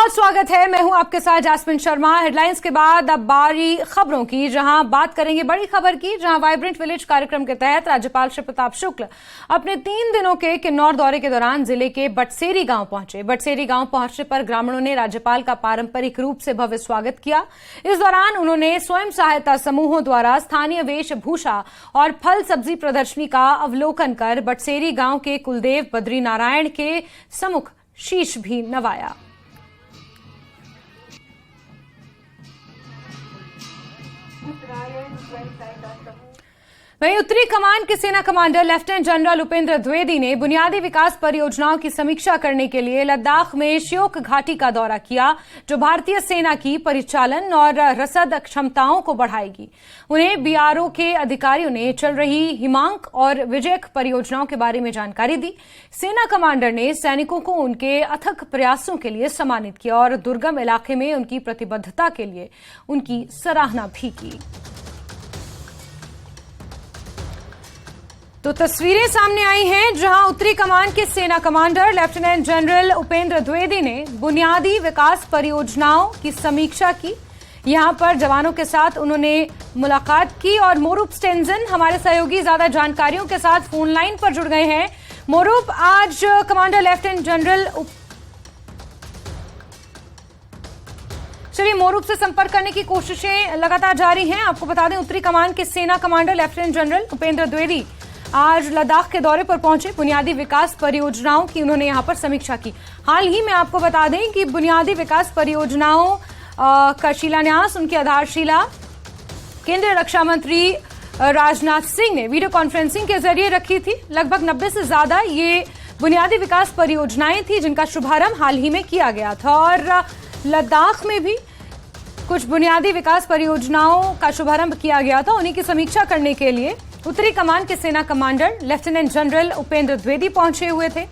बहुत स्वागत है। मैं हूं आपके साथ जास्मिन शर्मा। हेडलाइंस के बाद अब बारी खबरों की, जहां बात करेंगे बड़ी खबर की, जहां वाइब्रेंट विलेज कार्यक्रम के तहत राज्यपाल श्री प्रताप शुक्ल अपने 3 दिनों के किन्नौर दौरे के दौरान जिले के बटसेरी गांव पहुंचे। बटसेरी गांव पहुंचने पर ग्रामीणों ने राज्यपाल का पारंपरिक रूप से भव्य स्वागत किया। इस दौरान उन्होंने स्वयं सहायता समूहों द्वारा स्थानीय वेशभूषा और फल सब्जी प्रदर्शनी का अवलोकन कर बटसेरी गांव के कुलदेव बद्री नारायण के सम्मुख शीश भी नवाया। वहीं उत्तरी कमान के सेना commander lieutenant general Upendra Dwivedi ने बुनियादी विकास परियोजनाओं की समीक्षा करने के लिए लद्दाख में श्योक घाटी का दौरा किया, जो भारतीय सेना की परिचालन और रसद क्षमताओं को बढ़ाएगी। उन्हें बीआरओ के अधिकारियों ने चल रही हिमांक और विजयक परियोजनाओं के बारे में जानकारी दी। सेना कमांडर ने सैनिकों को उनके अथक प्रयासों के लिए सम्मानित किया और दुर्गम इलाके में उनकी प्रतिबद्धता के लिए उनकी सराहना भी की। तो तस्वीरें सामने आई हैं, जहां उत्तरी कमान के सेना commander lieutenant general Upendra Dwivedi ने बुनियादी विकास परियोजनाओं की समीक्षा की। यहां पर जवानों के साथ उन्होंने मुलाकात की और मोरूप स्टेंजन हमारे सहयोगी ज्यादा जानकारियों के साथ फोन लाइन पर जुड़ गए हैं। मोरूप, आज कमांडर लेफ्टिनेंट जनरल चलिए मोरूप से संपर्क करने की कोशिशें लगातार जारी हैं। आपको बता दें, उत्तरी कमान के सेना commander lieutenant general Upendra Dwivedi आज लद्दाख के दौरे पर पहुंचे। बुनियादी विकास परियोजनाओं की उन्होंने यहां पर समीक्षा की। हाल ही में आपको बता दें कि बुनियादी विकास परियोजनाओं का शिलान्यास, उनकी आधारशिला केंद्रीय रक्षा मंत्री राजनाथ सिंह ने वीडियो कॉन्फ्रेंसिंग के जरिए रखी थी। लगभग 90 से ज्यादा ये बुनियादी विकास परियोजनाएं थी जिनका शुभारंभ हाल ही में किया गया था और लद्दाख में भी कुछ बुनियादी विकास परियोजनाओं का शुभारंभ किया गया था। उन्हीं की समीक्षा करने के लिए उत्तरी कमान के सेना commander lieutenant general Upendra Dwivedi पहुंचे हुए थे,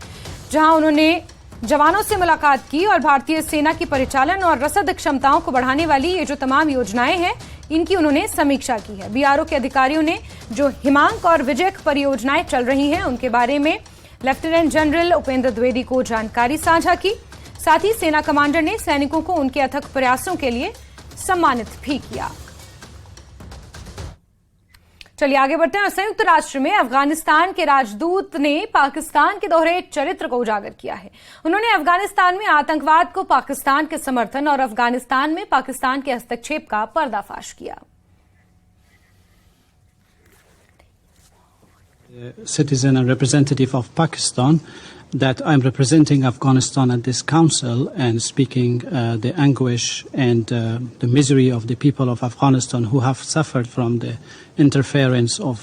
जहां उन्होंने जवानों से मुलाकात की और भारतीय सेना की परिचालन और रसद क्षमताओं को बढ़ाने वाली ये जो तमाम योजनाएं हैं, इनकी उन्होंने समीक्षा की है। बीआरओ के अधिकारियों ने जो हिमांक और विजयक परियोजनाएं चल रही हैं, उनके बारे में लेफ्टिनेंट जनरल उपेंद्र द्विवेदी को जानकारी साझा की। साथ ही सेना कमांडर ने सैनिकों को उनके अथक प्रयासों के लिए सम्मानित भी किया। चलिए आगे बढ़ते हैं। संयुक्त राष्ट्र में अफगानिस्तान के राजदूत ने पाकिस्तान के दोहरे चरित्र को उजागर किया है। उन्होंने अफगानिस्तान में आतंकवाद को पाकिस्तान के समर्थन और अफगानिस्तान में पाकिस्तान के हस्तक्षेप का पर्दाफाश किया। Citizen and representative of Pakistan, that I'm representing Afghanistan at this council and speaking the anguish and the misery of the people of Afghanistan who have suffered from the interference of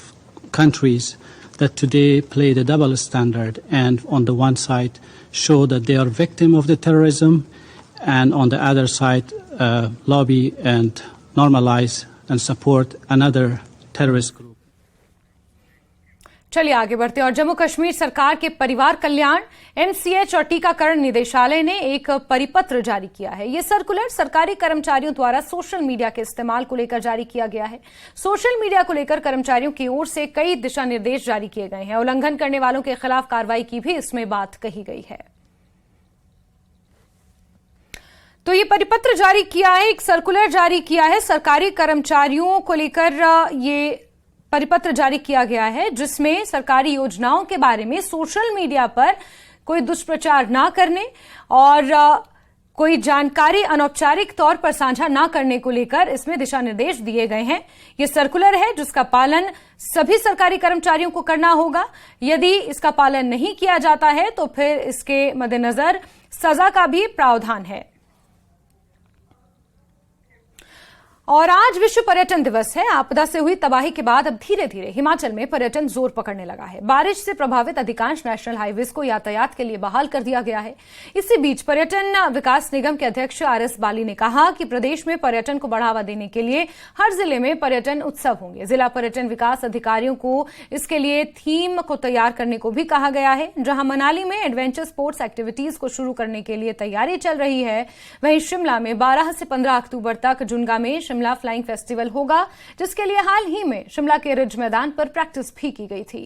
countries that today play the double standard and on the one side show that they are victim of the terrorism and on the other side lobby and normalize and support another terrorist group. चलिए आगे बढ़ते हैं और जम्मू कश्मीर सरकार के परिवार कल्याण, NCH और टीकाकरण निदेशालय ने एक परिपत्र जारी किया है। यह सर्कुलर सरकारी कर्मचारियों द्वारा सोशल मीडिया के इस्तेमाल को लेकर जारी किया गया है। सोशल मीडिया को लेकर कर्मचारियों की ओर से कई दिशा निर्देश जारी किए गए हैं। उल्लंघन करने वालों के खिलाफ कार्रवाई की भी इसमें बात कही गई है। तो ये परिपत्र जारी किया है, एक सर्कुलर जारी किया है सरकारी कर्मचारियों को लेकर। ये परिपत्र जारी किया गया है जिसमें सरकारी योजनाओं के बारे में सोशल मीडिया पर कोई दुष्प्रचार ना करने और कोई जानकारी अनौपचारिक तौर पर साझा ना करने को लेकर इसमें दिशा निर्देश दिए गए हैं। यह सर्कुलर है जिसका पालन सभी सरकारी कर्मचारियों को करना होगा। यदि इसका पालन नहीं किया जाता है तो फिर इसके मद्देनजर सजा का भी प्रावधान है। और आज विश्व पर्यटन दिवस है। आपदा से हुई तबाही के बाद अब धीरे धीरे हिमाचल में पर्यटन जोर पकड़ने लगा है। बारिश से प्रभावित अधिकांश नेशनल हाईवेज को यातायात के लिए बहाल कर दिया गया है। इसी बीच पर्यटन विकास निगम के अध्यक्ष आरएस बाली ने कहा कि प्रदेश में पर्यटन को बढ़ावा देने के लिए हर जिले में पर्यटन उत्सव होंगे। जिला पर्यटन विकास अधिकारियों को इसके लिए थीम को तैयार करने को भी कहा गया है। जहां मनाली में एडवेंचर स्पोर्ट्स एक्टिविटीज को शुरू करने के लिए तैयारी चल रही है, वहीं शिमला में 12 से 15 अक्टूबर तक जुनगा में शिमला फ्लाइंग फेस्टिवल होगा, जिसके लिए हाल ही में शिमला के रिज मैदान पर प्रैक्टिस भी की गई थी।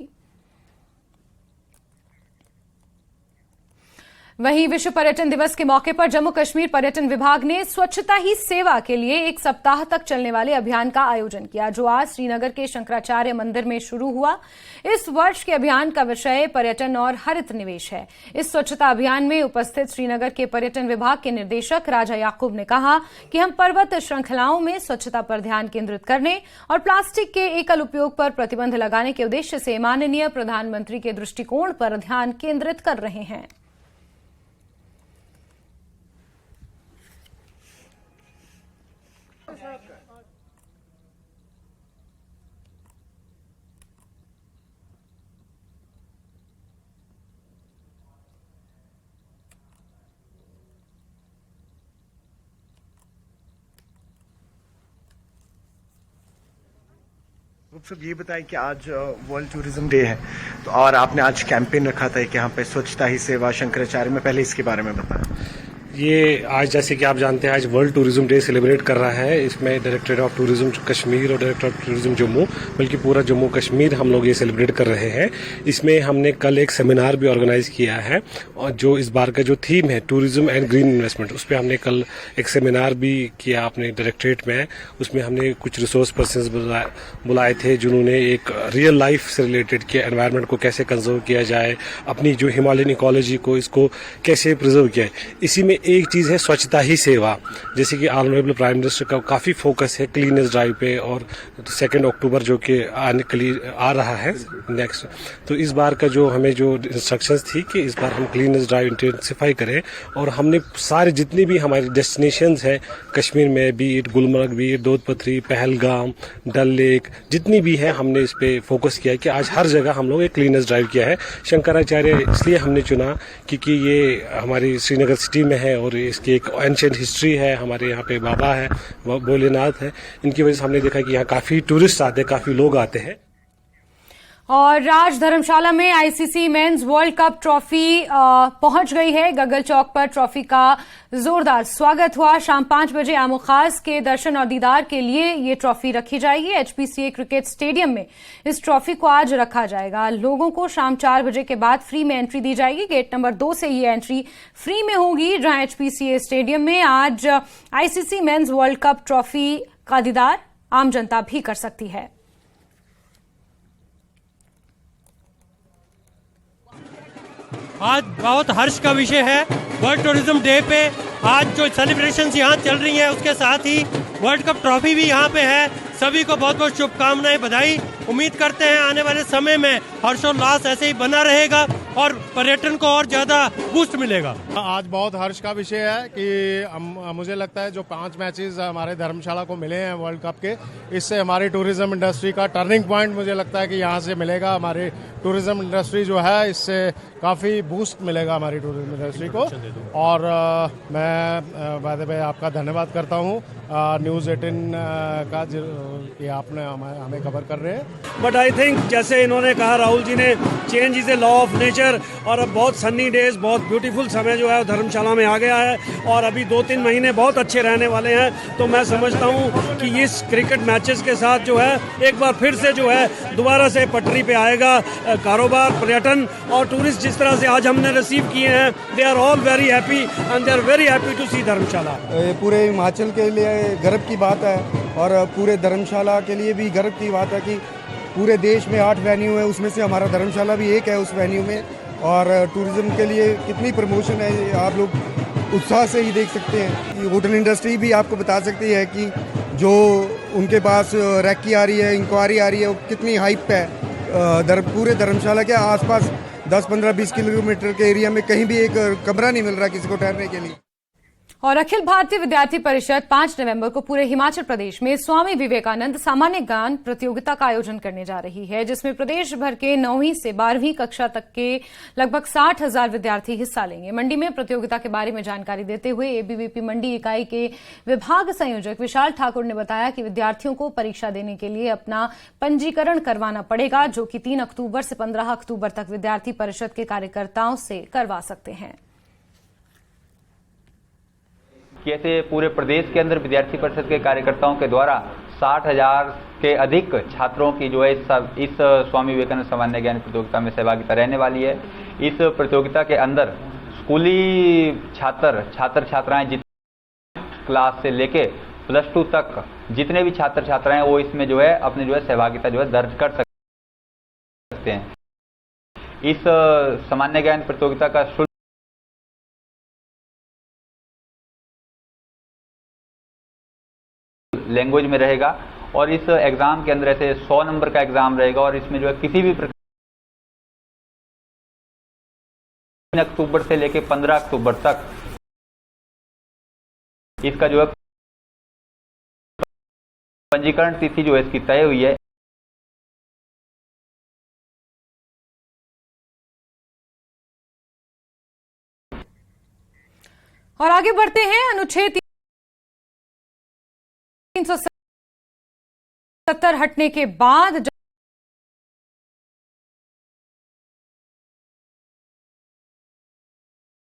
वहीं विश्व पर्यटन दिवस के मौके पर जम्मू कश्मीर पर्यटन विभाग ने स्वच्छता ही सेवा के लिए एक सप्ताह तक चलने वाले अभियान का आयोजन किया, जो आज श्रीनगर के शंकराचार्य मंदिर में शुरू हुआ। इस वर्ष के अभियान का विषय पर्यटन और हरित निवेश है। इस स्वच्छता अभियान में उपस्थित श्रीनगर के पर्यटन विभाग के निदेशक राजा याकूब ने कहा कि हम पर्वत श्रृंखलाओं में स्वच्छता पर ध्यान केंद्रित करने और प्लास्टिक के एकल उपयोग पर प्रतिबंध लगाने के उद्देश्य से माननीय प्रधानमंत्री के दृष्टिकोण पर ध्यान केंद्रित कर रहे हैं। सब ये बताएं कि आज वर्ल्ड टूरिज्म डे है, तो और आपने आज कैंपेन रखा था कि यहाँ पे स्वच्छता ही सेवा शंकराचार्य में, पहले इसके बारे में बताएं। ये आज जैसे कि आप जानते हैं आज वर्ल्ड टूरिज्म डे सेलिब्रेट कर रहा है। इसमें डायरेक्टरेट ऑफ टूरिज्म कश्मीर और डायरेक्टर ऑफ टूरिज्म जम्मू, बल्कि पूरा जम्मू कश्मीर हम लोग ये सेलिब्रेट कर रहे हैं। इसमें हमने कल एक सेमिनार भी ऑर्गेनाइज किया है और जो इस बार का जो थीम है टूरिज्म एंड ग्रीन इन्वेस्टमेंट, उस पर हमने कल एक सेमिनार भी किया अपने डायरेक्टरेट में। उसमें हमने कुछ रिसोर्स पर्सन्स बुलाए थे जिन्होंने एक रियल लाइफ से रिलेटेड किया, एनवायरनमेंट को कैसे कंजर्व किया जाए, अपनी जो हिमालयन इकोलॉजी को इसको कैसे प्रिजर्व किया है। इसी में एक चीज है स्वच्छता ही सेवा, जैसे कि ऑनरेबल प्राइम मिनिस्टर का काफी फोकस है क्लीनेस ड्राइव पे, और 2 अक्टूबर जो कि आ रहा है नेक्स्ट, तो इस बार का जो हमें जो इंस्ट्रक्शंस थी कि इस बार हम क्लीनेस ड्राइव इंटेंसिफाई करें। और हमने सारे जितने भी हमारे डेस्टिनेशंस हैं कश्मीर में, be it Gulmarg, be it Doodhpathri, Pahalgam, Dal lake, जितनी भी है हमने इस पे फोकस किया है कि आज हर जगह हम लोग एक क्लीनेस ड्राइव किया है। शंकराचार्य इसलिए हमने चुना क्योंकि ये हमारी श्रीनगर सिटी में है और इसकी एक एंशिएंट हिस्ट्री है। हमारे यहाँ पे बाबा है, भोलेनाथ है, इनकी वजह से हमने देखा कि यहाँ काफी टूरिस्ट आते हैं, काफी लोग आते हैं। और आज धर्मशाला में ICC men's world cup trophy पहुंच गई है। गगल चौक पर ट्रॉफी का जोरदार स्वागत हुआ। शाम 5 बजे आमो खास के दर्शन और दीदार के लिए ये ट्रॉफी रखी जाएगी। एचपीसीए क्रिकेट स्टेडियम में इस ट्रॉफी को आज रखा जाएगा। लोगों को शाम 4 बजे के बाद फ्री में एंट्री दी जाएगी। गेट नंबर 2 से ये एंट्री फ्री में होगी, जहां एचपीसीए स्टेडियम में आज ICC men's world cup trophy का दीदार आम जनता भी कर सकती है। आज बहुत हर्ष का विषय है। वर्ल्ड टूरिज्म डे पे आज जो सेलिब्रेशंस यहाँ चल रही हैं, उसके साथ ही वर्ल्ड कप ट्रॉफी भी यहाँ पे है। सभी को बहुत बहुत शुभकामनाएं, बधाई। उम्मीद करते हैं आने वाले समय में हर्षोल्लास ऐसे ही बना रहेगा और पर्यटन को और ज्यादा बूस्ट मिलेगा। आज बहुत हर्ष का विषय है कि मुझे लगता है जो 5 मैचेस हमारे धर्मशाला को मिले हैं वर्ल्ड कप के, इससे हमारी टूरिज्म इंडस्ट्री का टर्निंग पॉइंट मुझे लगता है कि यहाँ से मिलेगा। हमारी टूरिज्म इंडस्ट्री जो है, इससे काफी बूस्ट मिलेगा हमारी टूरिज्म इंडस्ट्री को। और मैं बाय द वे आपका धन्यवाद करता हूँ न्यूज़ 18 का कि आपने हमें कवर कर रहे हैं। बट आई थिंक जैसे इन्होंने कहा राहुल जी ने, change is a law of nature, और अब बहुत सन्नी डेज, बहुत ब्यूटीफुल समय जो है धर्मशाला में आ गया है और अभी 2-3 महीने बहुत अच्छे रहने वाले हैं। तो मैं समझता हूँ कि इस क्रिकेट मैचेस के साथ जो है एक बार फिर से जो है दोबारा से पटरी पे आएगा कारोबार, पर्यटन और टूरिस्ट। जिस तरह से आज हमने रिसीव किए हैं, they are all very happy and they are very happy to see Dharamshala. पूरे हिमाचल के लिए गर्व की बात है और पूरे धर्मशाला के लिए भी गर्व की बात है कि पूरे देश में 8 वेन्यू है, उसमें से हमारा धर्मशाला भी एक है उस वेन्यू में। और टूरिज्म के लिए कितनी प्रमोशन है, आप लोग उत्साह से ही देख सकते हैं। होटल इंडस्ट्री भी आपको बता सकती है कि जो उनके पास रैकी आ रही है, इंक्वायरी आ रही है, वो कितनी हाइप है। पूरे धर्मशाला के आसपास 10-15-20 किलोमीटर के एरिया में कहीं भी एक कमरा नहीं मिल रहा किसी को ठहरने के लिए। और अखिल भारतीय विद्यार्थी परिषद 5 नवंबर को पूरे हिमाचल प्रदेश में स्वामी विवेकानंद सामान्य ज्ञान प्रतियोगिता का आयोजन करने जा रही है, जिसमें प्रदेश भर के 9वीं से 12वीं कक्षा तक के लगभग 60,000 विद्यार्थी हिस्सा लेंगे। मंडी में प्रतियोगिता के बारे में जानकारी देते हुए एबीवीपी मंडी इकाई के विभाग संयोजक विशाल ठाकुर ने बताया कि विद्यार्थियों को परीक्षा देने के लिए अपना पंजीकरण करवाना पड़ेगा, जो कि 3 अक्टूबर से 15 अक्टूबर तक विद्यार्थी परिषद के कार्यकर्ताओं से करवा सकते हैं। कैसे पूरे प्रदेश के अंदर विद्यार्थी परिषद के कार्यकर्ताओं के द्वारा 60,000 के अधिक छात्रों की जो है इस स्वामी विवेकानंद सामान्य ज्ञान प्रतियोगिता में सहभागिता रहने वाली है। इस प्रतियोगिता के अंदर स्कूली छात्र छात्राएं क्लास से लेके +2 तक जितने भी छात्र छात्राएं वो इसमें जो है अपनी जो है सहभागिता जो है दर्ज कर सकते हैं। इस सामान्य ज्ञान प्रतियोगिता का शुल्क लैंग्वेज में रहेगा और इस एग्जाम के अंदर ऐसे 100 नंबर का एग्जाम रहेगा और इसमें जो है किसी भी प्रकार 3 अक्टूबर से लेके 15 अक्टूबर तक इसका जो है पंजीकरण तिथि जो है इसकी तय हुई है। और आगे बढ़ते हैं। अनुच्छेद 370 हटने के बाद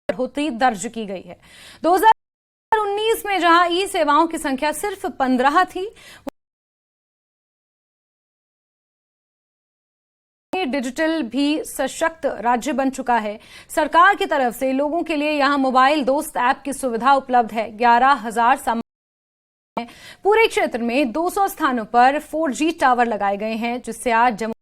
होती दर्ज की गई है। 2019 में जहां ई सेवाओं की संख्या सिर्फ 15 थी, डिजिटल भी सशक्त राज्य बन चुका है। सरकार की तरफ से लोगों के लिए यहां मोबाइल दोस्त ऐप की सुविधा उपलब्ध है। 11,000 पूरे क्षेत्र में 200 स्थानों पर 4G टावर लगाए गए हैं, जिससे आज जम्मू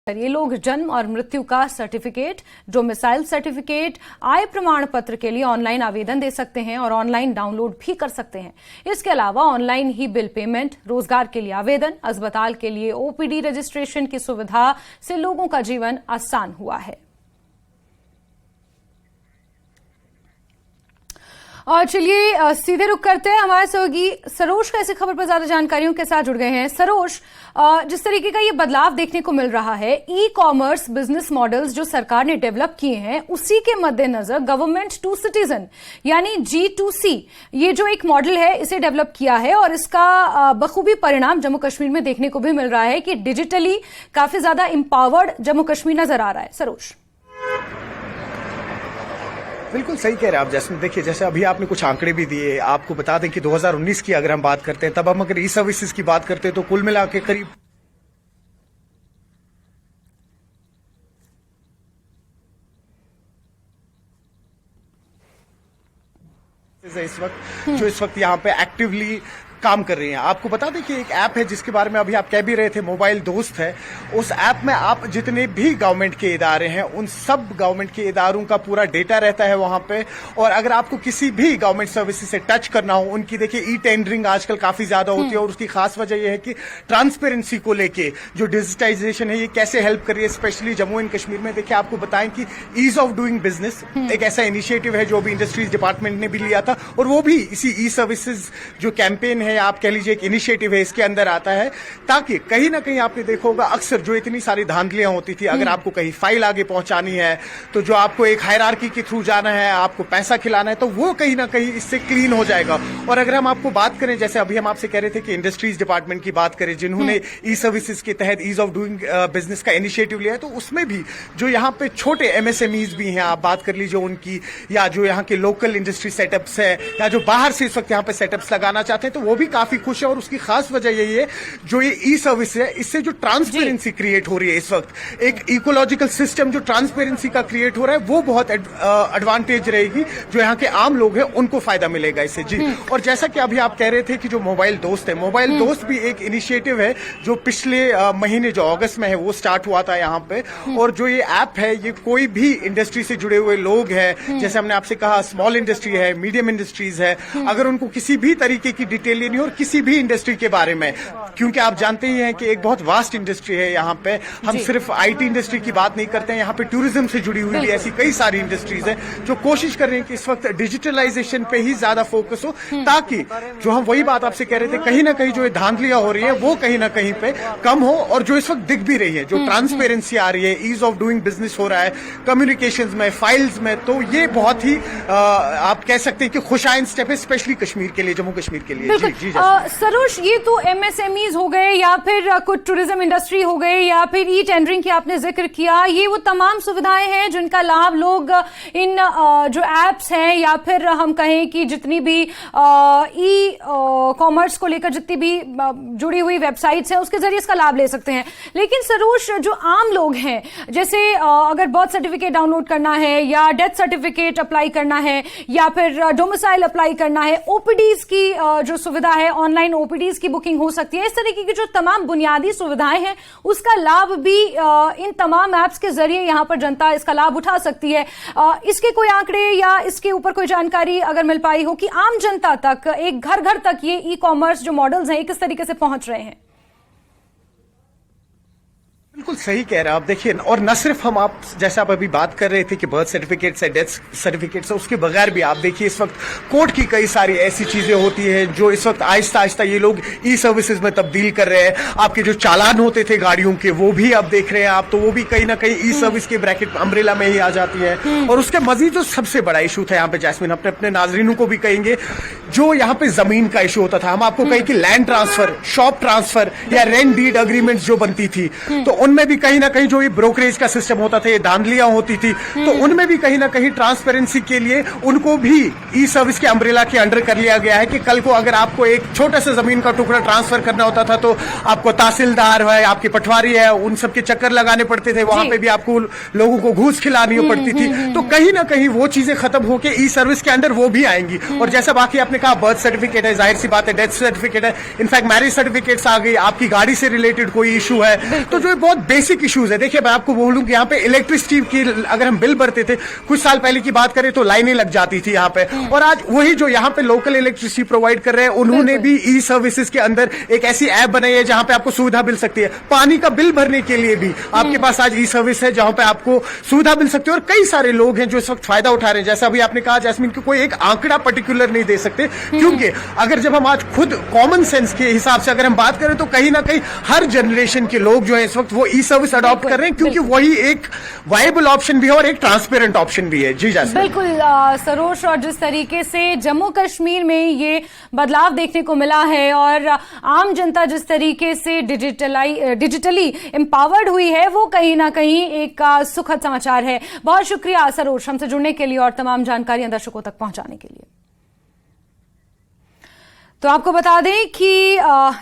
ये लोग जन्म और मृत्यु का सर्टिफिकेट, डोमिसाइल सर्टिफिकेट, आय प्रमाण पत्र के लिए ऑनलाइन आवेदन दे सकते हैं और ऑनलाइन डाउनलोड भी कर सकते हैं। इसके अलावा ऑनलाइन ही बिल पेमेंट, रोजगार के लिए आवेदन, अस्पताल के लिए OPD रजिस्ट्रेशन की सुविधा से लोगों का जीवन आसान हुआ है। और चलिए सीधे रुक करते हैं। हमारे सहयोगी सरोज का इसी खबर पर ज्यादा जानकारियों के साथ जुड़ गए हैं। सरोज, जिस तरीके का ये बदलाव देखने को मिल रहा है, ई कॉमर्स बिजनेस मॉडल्स जो सरकार ने डेवलप किए हैं, उसी के मद्देनजर गवर्नमेंट टू सिटीजन यानी G2C ये जो एक मॉडल है इसे डेवलप किया है और इसका बखूबी परिणाम जम्मू कश्मीर में देखने को भी मिल रहा है कि डिजिटली काफी ज्यादा एम्पावर्ड जम्मू कश्मीर नजर आ रहा है। सरोज, बिल्कुल सही कह रहे हैं आप जैस्मिन। देखिए, जैसे अभी आपने कुछ आंकड़े भी दिए, आपको बता दें कि 2019 की अगर हम बात करते हैं, तब हम अगर ई सर्विसेज की बात करते हैं तो कुल मिला के करीब इस वक्त यहाँ पे एक्टिवली काम कर रही हैं। आपको बता दें कि एक ऐप है जिसके बारे में अभी आप कह भी रहे थे, मोबाइल दोस्त है। उस ऐप में आप जितने भी गवर्नमेंट के इदारे हैं, उन सब गवर्नमेंट के इदारों का पूरा डेटा रहता है वहां पे। और अगर आपको किसी भी गवर्नमेंट सर्विसेज से टच करना हो, उनकी देखिए ई टेंडरिंग आजकल काफी ज्यादा होती है और उसकी खास वजह यह है कि ट्रांसपेरेंसी को लेके जो डिजिटाइजेशन है ये कैसे हेल्प कर रही है, स्पेशली जम्मू एंड कश्मीर में। देखिए, आपको बताएं कि ईज ऑफ डूइंग बिजनेस एक ऐसा इनिशिएटिव है जो अभी इंडस्ट्रीज डिपार्टमेंट ने भी लिया था और वो भी इसी ई सर्विसेज जो कैंपेन है, आप कह लीजिए एक इनिशिएटिव है, इसके अंदर आता है, ताकि कहीं ना कहीं आपने देखा होगा अक्सर जो इतनी सारी धांधलियां होती थी, अगर आपको कहीं फाइल आगे पहुंचानी है तो जो आपको एक हायरार्की के थ्रू जाना है, आपको पैसा खिलाना है, तो वो कहीं ना कहीं इससे क्लीन हो जाएगा। और अगर हम आपको बात करें, जैसे अभी हम आपसे कह रहे थे कि इंडस्ट्रीज डिपार्टमेंट की बात करें जिन्होंने ई सर्विसेज के तहत ईज ऑफ डूइंग बिजनेस का इनिशिएटिव लिया है, तो उसमें भी जो यहाँ पे छोटे MSMEs भी हैं, आप बात कर लीजिए उनकी, या जो यहाँ के लोकल इंडस्ट्री सेटअप्स है या जो बाहर से इस वक्त यहाँ पे सेटअप्स लगाना चाहते हैं, तो वो भी काफी खुश है। और उसकी खास वजह यही है, जो ये ई सर्विस है, इससे जो ट्रांसपेरेंसी क्रिएट हो रही है इस वक्त, एक इकोलॉजिकल सिस्टम जो ट्रांसपेरेंसी का क्रिएट हो रहा है, वो बहुत एडवांटेज रहेगी। जो यहाँ के आम लोग हैं उनको फायदा मिलेगा इससे। जी, और जैसा कि अभी आप कह रहे थे कि जो मोबाइल दोस्त है, मोबाइल दोस्त भी एक इनिशिएटिव है जो पिछले महीने जो अगस्त में है वो स्टार्ट हुआ था यहाँ पे। और जो ये ऐप है, ये कोई भी इंडस्ट्री से जुड़े हुए लोग हैं, जैसे हमने आपसे कहा स्मॉल इंडस्ट्री है, मीडियम इंडस्ट्रीज है, अगर उनको किसी भी तरीके की डिटेल लेनी हो और किसी भी इंडस्ट्री के बारे में, क्योंकि आप जानते ही हैं कि एक बहुत वास्ट इंडस्ट्री है यहाँ पे, हम सिर्फ IT इंडस्ट्री की बात नहीं करते हैं, यहाँ पे टूरिज्म से जुड़ी हुई भी ऐसी कई सारी इंडस्ट्रीज हैं जो कोशिश कर रहे हैं कि इस वक्त डिजिटलाइजेशन पे ही ज्यादा फोकस हो, ताकि जो हम वही बात आपसे कह रहे थे, कहीं ना कहीं जो धांधलियां हो रही है वो कहीं ना कहीं पे कम हो। और जो इस वक्त दिख भी रही है, जो ट्रांसपेरेंसी आ रही है, ईज ऑफ डूइंग बिजनेस हो रहा है कम्युनिकेशंस में, फाइल्स में, तो ये बहुत ही आप कह सकते हैं कि खुशाइन स्टेप है, स्पेशली कश्मीर के लिए, जम्मू कश्मीर के लिए। जी। जी सरोज, ये तो MSMEs हो गए या फिर कुछ टूरिज्म इंडस्ट्री हो गए या फिर ई टेंडरिंग की आपने जिक्र किया, ये वो तमाम सुविधाएं हैं जिनका लाभ लोग इन जो एप्स हैं या फिर हम कहें कि जितनी भी ई कॉमर्स को लेकर जितनी भी जुड़ी हुई वेबसाइट्स हैं उसके जरिए इसका लाभ ले सकते हैं। लेकिन सरोज, जो आम लोग हैं, जैसे अगर बर्थ सर्टिफिकेट डाउनलोड करना है या डेथ सर्टिफिकेट अप्लाई करना है या फिर डोमिसाइल अप्लाई करना है, ओपीडीज की जो सुविधा है, ऑनलाइन ओपीडीज की बुकिंग हो सकती है, इस तरीके की जो तमाम बुनियादी सुविधाएं हैं उसका लाभ भी इन तमाम ऐप्स के जरिए यहां पर जनता इसका लाभ उठा सकती है। इसके कोई आंकड़े या इसके ऊपर कोई जानकारी अगर मिल पाई हो कि आम जनता तक, एक घर घर तक ये ई कॉमर्स जो मॉडल्स हैं किस तरीके से पहुंच रहे हैं? बिल्कुल सही कह रहे हैं आप। देखिए, और न सिर्फ हम, आप जैसे आप अभी बात कर रहे थे कि बर्थ सर्टिफिकेट से, डेथ सर्टिफिकेट से, उसके बगैर भी आप देखिए इस वक्त कोर्ट की कई सारी ऐसी चीजें होती हैं जो इस वक्त आहिस्ता आहिस्ता ये लोग ई सर्विसेज में तब्दील कर रहे हैं। आपके जो चालान होते थे गाड़ियों के, वो भी आप देख रहे हैं आप, तो वो भी कहीं ना कहीं ई सर्विस के ब्रैकेट अम्ब्रेला में ही आ जाती है। और उसके मजीद जो सबसे बड़ा इशू था यहाँ पे जैस्मिन, अपने नाजरीनों को भी कहेंगे, जो यहाँ पे जमीन का इशू होता था, हम आपको कहें कि लैंड ट्रांसफर, शॉप ट्रांसफर या रेंट डीड अग्रीमेंट जो बनती थी, तो उनमें भी कहीं ना कहीं जो ये ब्रोकरेज का सिस्टम होता था, ये धांधलियां होती थी, तो उनमें भी कहीं ना कहीं ट्रांसपेरेंसी के लिए उनको भी ई सर्विस के अम्ब्रेला के अंडर कर लिया गया है कि कल को अगर आपको एक छोटा सा जमीन का टुकड़ा ट्रांसफर करना होता था तो आपको तहसीलदार है, आपकी पटवारी है, उन सबके चक्कर लगाने पड़ते थे, वहां पे भी आपको लोगों को घूस खिलानी पड़ती थी। तो कहीं ना कहीं वो चीजें खत्म होकर ई सर्विस के अंडर वो भी आएंगी। और जैसा बाकी आपने कहा, बर्थ सर्टिफिकेट है, जाहिर सी बात है, डेथ सर्टिफिकेट है, इनफैक्ट मैरिज सर्टिफिकेट्स आ गई, आपकी गाड़ी से रिलेटेड कोई इशू है, तो जो बहुत बेसिक इश्यूज है। देखिए, मैं आपको बोलूं कि यहाँ पे इलेक्ट्रिसिटी की अगर हम बिल भरते थे कुछ साल पहले की बात करें तो लाइनें लग जाती थी यहाँ पे, और आज वही जो यहाँ पे लोकल इलेक्ट्रिसिटी प्रोवाइड कर रहे हैं उन्होंने भी ई सर्विसेज के अंदर एक ऐसी ऐप बनाई है जहां पे आपको सुविधा मिल सकती है। पानी का बिल भरने के लिए भी आपके पास आज ई सर्विस है जहां पे आपको सुविधा मिल सकती है। और कई सारे लोग हैं जो इस वक्त फायदा उठा रहे हैं। जैसा अभी आपने कहा जैस्मिन, की कोई एक आंकड़ा पर्टिकुलर नहीं दे सकते, क्योंकि अगर जब हम आज खुद कॉमन सेंस के हिसाब से अगर हम बात करें तो कहीं ना कहीं हर जनरेशन के लोग जो है इस वक्त वो ई सर्विस अडॉप्ट कर रहे हैं, क्योंकि वही एक वायबल ऑप्शन भी है और एक ट्रांसपेरेंट ऑप्शन भी है। जी जैसे बिल्कुल सरोज, और जिस तरीके से जम्मू कश्मीर में ये बदलाव देखने को मिला है और आम जनता जिस तरीके से डिजिटली एम्पावर्ड हुई है, वो कहीं ना कहीं एक सुखद समाचार है। बहुत शुक्रिया सरोज हमसे जुड़ने के लिए और तमाम जानकारियां दर्शकों तक पहुंचाने के लिए। तो आपको बता दें कि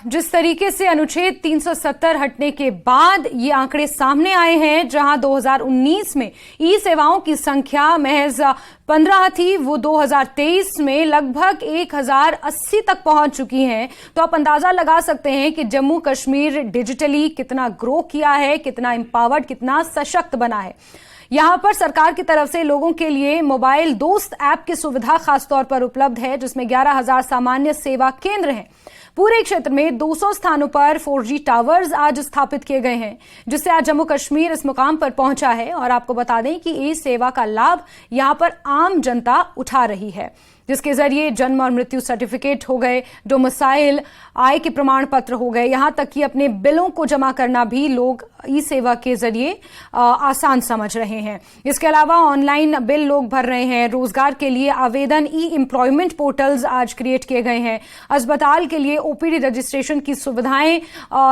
जिस तरीके से अनुच्छेद 370 हटने के बाद ये आंकड़े सामने आए हैं, जहां 2019 में ई सेवाओं की संख्या महज 15 थी, वो 2023 में लगभग 1080 तक पहुंच चुकी हैं। तो आप अंदाजा लगा सकते हैं कि जम्मू कश्मीर डिजिटली कितना ग्रो किया है, कितना एम्पावर्ड, कितना सशक्त बना है। यहां पर सरकार की तरफ से लोगों के लिए मोबाइल दोस्त ऐप की सुविधा खासतौर पर उपलब्ध है, जिसमें 11,000 सामान्य सेवा केंद्र हैं। पूरे क्षेत्र में 200 स्थानों पर 4G टावर्स आज स्थापित किए गए हैं, जिससे आज जम्मू कश्मीर इस मुकाम पर पहुंचा है। और आपको बता दें कि इस सेवा का लाभ यहां पर आम जनता उठा रही है, जिसके जरिए जन्म और मृत्यु सर्टिफिकेट हो गए, डोमिसाइल, आय के प्रमाण पत्र हो गए, यहां तक कि अपने बिलों को जमा करना भी लोग ई सेवा के जरिए आसान समझ रहे हैं। इसके अलावा ऑनलाइन बिल लोग भर रहे हैं। रोजगार के लिए आवेदन ई एम्प्लॉयमेंट पोर्टल्स आज क्रिएट किए गए हैं। अस्पताल के लिए ओपीडी रजिस्ट्रेशन की सुविधाएं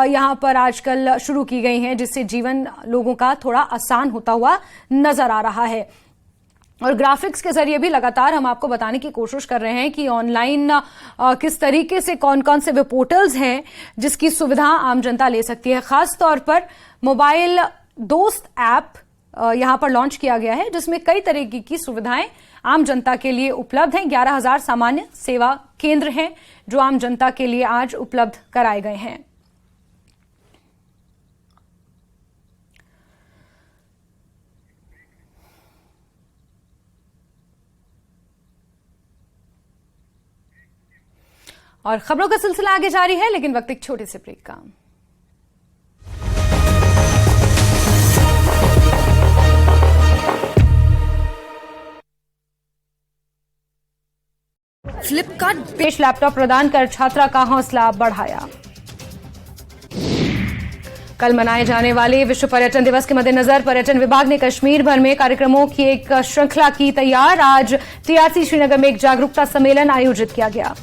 यहां पर आजकल शुरू की गई हैं, जिससे जीवन लोगों का थोड़ा आसान होता हुआ नजर आ रहा है। और ग्राफिक्स के जरिए भी लगातार हम आपको बताने की कोशिश कर रहे हैं कि ऑनलाइन किस तरीके से कौन कौन से वे पोर्टल्स हैं जिसकी सुविधा आम जनता ले सकती है। खास तौर पर मोबाइल दोस्त ऐप यहां पर लॉन्च किया गया है, जिसमें कई तरीके की सुविधाएं आम जनता के लिए उपलब्ध हैं। 11,000 सामान्य सेवा केंद्र हैं जो आम जनता के लिए आज उपलब्ध कराए गए हैं। और खबरों का सिलसिला आगे जारी है, लेकिन वक्त एक छोटे से ब्रेक का। फ्लिपकार्ट पेश लैपटॉप प्रदान कर छात्रा का हौसला बढ़ाया। कल मनाए जाने वाले विश्व पर्यटन दिवस के मद्देनजर पर्यटन विभाग ने कश्मीर भर में कार्यक्रमों की एक श्रृंखला की तैयार। आज TRC श्रीनगर में एक जागरूकता सम्मेलन आयोजित किया गया।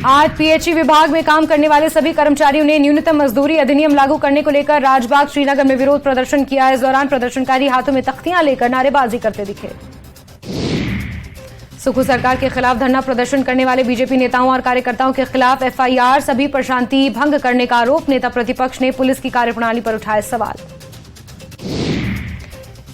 आज पीएचई विभाग में काम करने वाले सभी कर्मचारियों ने न्यूनतम मजदूरी अधिनियम लागू करने को लेकर राजबाग श्रीनगर में विरोध प्रदर्शन किया। इस दौरान प्रदर्शनकारी हाथों में तख्तियां लेकर नारेबाजी करते दिखे। सुखू सरकार के खिलाफ धरना प्रदर्शन करने वाले बीजेपी नेताओं और कार्यकर्ताओं के खिलाफ एफआईआर, सभी पर शांति भंग करने का आरोप। नेता प्रतिपक्ष ने पुलिस की कार्यप्रणाली पर उठाए सवाल।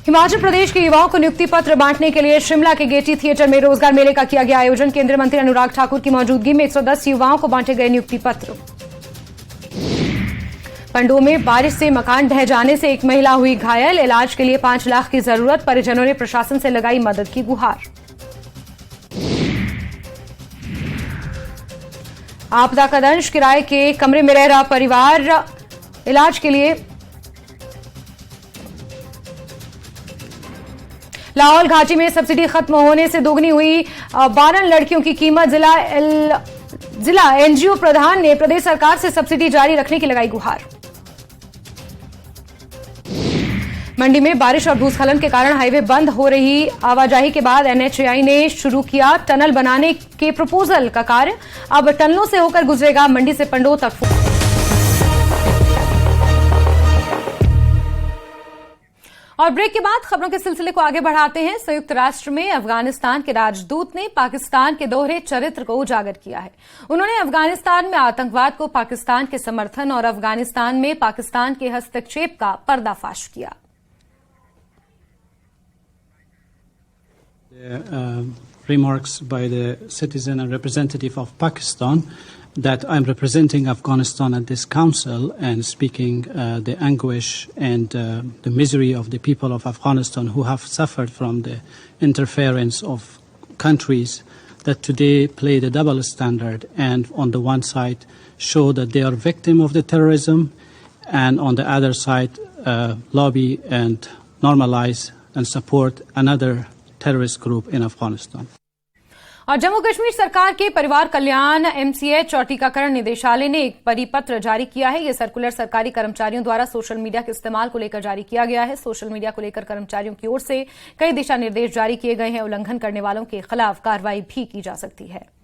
हिमाचल प्रदेश के युवाओं को नियुक्ति पत्र बांटने के लिए शिमला के गेटी थिएटर में रोजगार मेले का किया गया आयोजन। केंद्रीय मंत्री अनुराग ठाकुर की मौजूदगी में 110 युवाओं को बांटे गए नियुक्ति पत्र। पंडोह में बारिश से मकान ढह जाने से एक महिला हुई घायल। इलाज के लिए 5 लाख की जरूरत। परिजनों ने प्रशासन से लगाई मदद की गुहार। आपदा का दंश, किराए के कमरे में रह रहा परिवार इलाज के लिए लाहौल घाटी में सब्सिडी खत्म होने से दोगुनी हुई 12 लड़कियों की कीमत। जिला एनजीओ प्रधान ने प्रदेश सरकार से सब्सिडी जारी रखने की लगाई गुहार। मंडी में बारिश और भूस्खलन के कारण हाईवे बंद हो रही आवाजाही के बाद एनएचएआई ने शुरू किया टनल बनाने के प्रपोजल का कार्य। अब टनलों से होकर गुजरेगा मंडी से पंडोह तक। और ब्रेक के बाद खबरों के सिलसिले को आगे बढ़ाते हैं। संयुक्त राष्ट्र में अफगानिस्तान के राजदूत ने पाकिस्तान के दोहरे चरित्र को उजागर किया है। उन्होंने अफगानिस्तान में आतंकवाद को पाकिस्तान के समर्थन और अफगानिस्तान में पाकिस्तान के हस्तक्षेप का पर्दाफाश किया। Remarks by the citizen and representative of Pakistan that I'm representing Afghanistan at this council and speaking the anguish and the misery of the people of Afghanistan who have suffered from the interference of countries that today play the double standard and on the one side show that they are victim of the terrorism and on the other side lobby and normalize and support another terrorist group in Afghanistan. और जम्मू कश्मीर सरकार के परिवार कल्याण, MCH और टीकाकरण निदेशालय ने एक परिपत्र जारी किया है। यह सर्कुलर सरकारी कर्मचारियों द्वारा सोशल मीडिया के इस्तेमाल को लेकर जारी किया गया है। सोशल मीडिया को लेकर कर्मचारियों की ओर से कई दिशा निर्देश जारी किए गए हैं। उल्लंघन करने वालों के खिलाफ कार्रवाई भी की जा सकती है।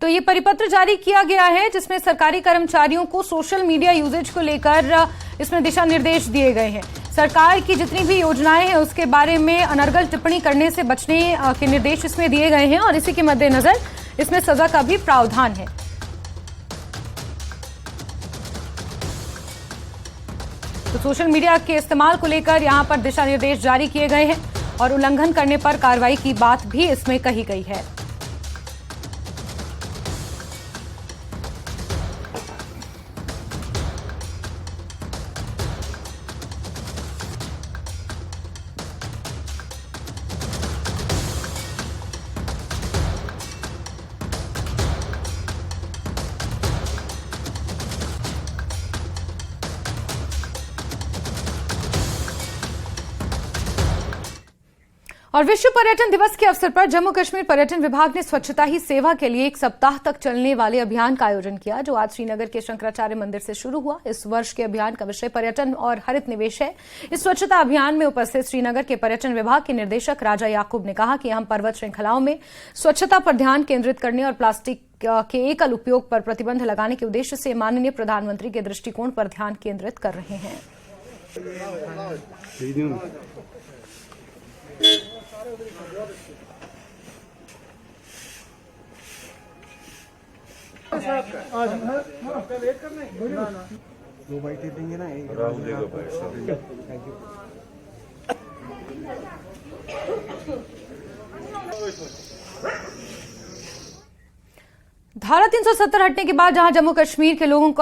तो ये परिपत्र जारी किया गया है जिसमें सरकारी कर्मचारियों को सोशल मीडिया यूजेज को लेकर इसमें दिशा निर्देश दिए गए हैं। सरकार की जितनी भी योजनाएं हैं उसके बारे में अनर्गल टिप्पणी करने से बचने के निर्देश इसमें दिए गए हैं और इसी के मद्देनजर इसमें सजा का भी प्रावधान है। तो सोशल मीडिया के इस्तेमाल को लेकर यहां पर दिशा निर्देश जारी किए गए हैं और उल्लंघन करने पर कार्रवाई की बात भी इसमें कही गई है। और विश्व पर्यटन दिवस के अवसर पर जम्मू कश्मीर पर्यटन विभाग ने स्वच्छता ही सेवा के लिए 1 सप्ताह तक चलने वाले अभियान का आयोजन किया, जो आज श्रीनगर के शंकराचार्य मंदिर से शुरू हुआ। इस वर्ष के अभियान का विषय पर्यटन और हरित निवेश है। इस स्वच्छता अभियान में उपस्थित श्रीनगर के पर्यटन विभाग के निदेशक राजा याकूब ने कहा कि हम पर्वत श्रृंखलाओं में स्वच्छता पर ध्यान केंद्रित करने और प्लास्टिक के एकल उपयोग पर प्रतिबंध लगाने के उद्देश्य से माननीय प्रधानमंत्री के दृष्टिकोण पर ध्यान केंद्रित कर रहे हैं। दो बाइटें देंगे ना, थैंक यू। धारा 370 हटने के बाद जहां जम्मू कश्मीर के लोगों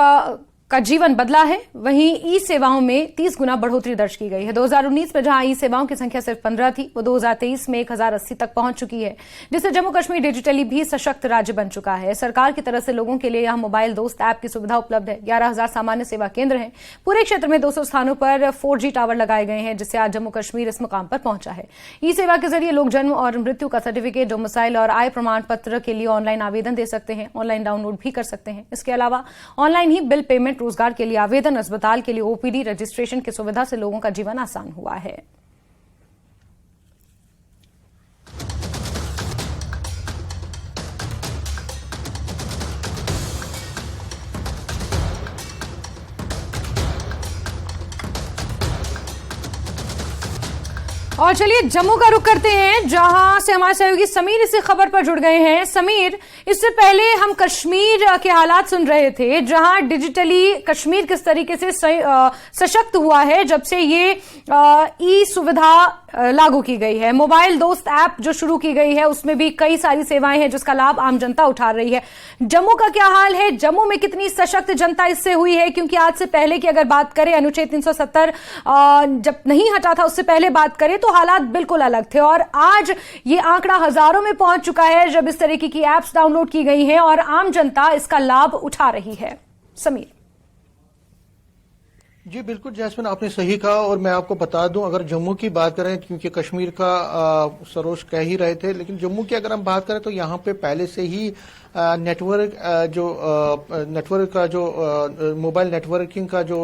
का जीवन बदला है, वहीं ई सेवाओं में 30 गुना बढ़ोतरी दर्ज की गई है। 2019 में जहां ई सेवाओं की संख्या सिर्फ 15 थी, वो 2023 में 1080 तक पहुंच चुकी है, जिससे जम्मू कश्मीर डिजिटली भी सशक्त राज्य बन चुका है। सरकार की तरफ से लोगों के लिए यहां मोबाइल दोस्त ऐप की सुविधा उपलब्ध है। 11,000 सामान्य सेवा केंद्र हैं। पूरे क्षेत्र में 200 स्थानों पर 4G टावर लगाए गए हैं, जिससे आज जम्मू कश्मीर इस मुकाम पर पहुंचा है। ई सेवा के जरिए लोग जन्म और मृत्यु का सर्टिफिकेट, डोमिसाइल और आय प्रमाण पत्र के लिए ऑनलाइन आवेदन दे सकते हैं, ऑनलाइन डाउनलोड भी कर सकते हैं। इसके अलावा ऑनलाइन ही बिल पेमेंट पेमेंट, रोजगार के लिए आवेदन, अस्पताल के लिए ओपीडी, रजिस्ट्रेशन की सुविधा से लोगों का जीवन आसान हुआ है। और चलिए जम्मू का रुख करते हैं, जहां से हमारे सहयोगी समीर इसी खबर पर जुड़ गए हैं। समीर, इससे पहले हम कश्मीर के हालात सुन रहे थे, जहां डिजिटली कश्मीर किस तरीके से सशक्त हुआ है जब से ये ई सुविधा लागू की गई है। मोबाइल दोस्त ऐप जो शुरू की गई है उसमें भी कई सारी सेवाएं हैं जिसका लाभ आम जनता उठा रही है। जम्मू का क्या हाल है? जम्मू में कितनी सशक्त जनता इससे हुई है? क्योंकि आज से पहले की अगर बात करें, अनुच्छेद 370 जब नहीं हटा था उससे पहले बात करें तो हालात बिल्कुल अलग थे, और आज ये आंकड़ा हजारों में पहुंच चुका है जब इस तरीके की एप्स डाउनलोड की गई हैं और आम जनता इसका लाभ उठा रही है। समीर जी बिल्कुल जैस्मिन, आपने सही कहा। और मैं आपको बता दूं, अगर जम्मू की बात करें, क्योंकि कश्मीर का सरोज कह ही रहे थे, लेकिन जम्मू की अगर हम बात करें तो यहाँ पे पहले से ही नेटवर्क का जो मोबाइल नेटवर्किंग का जो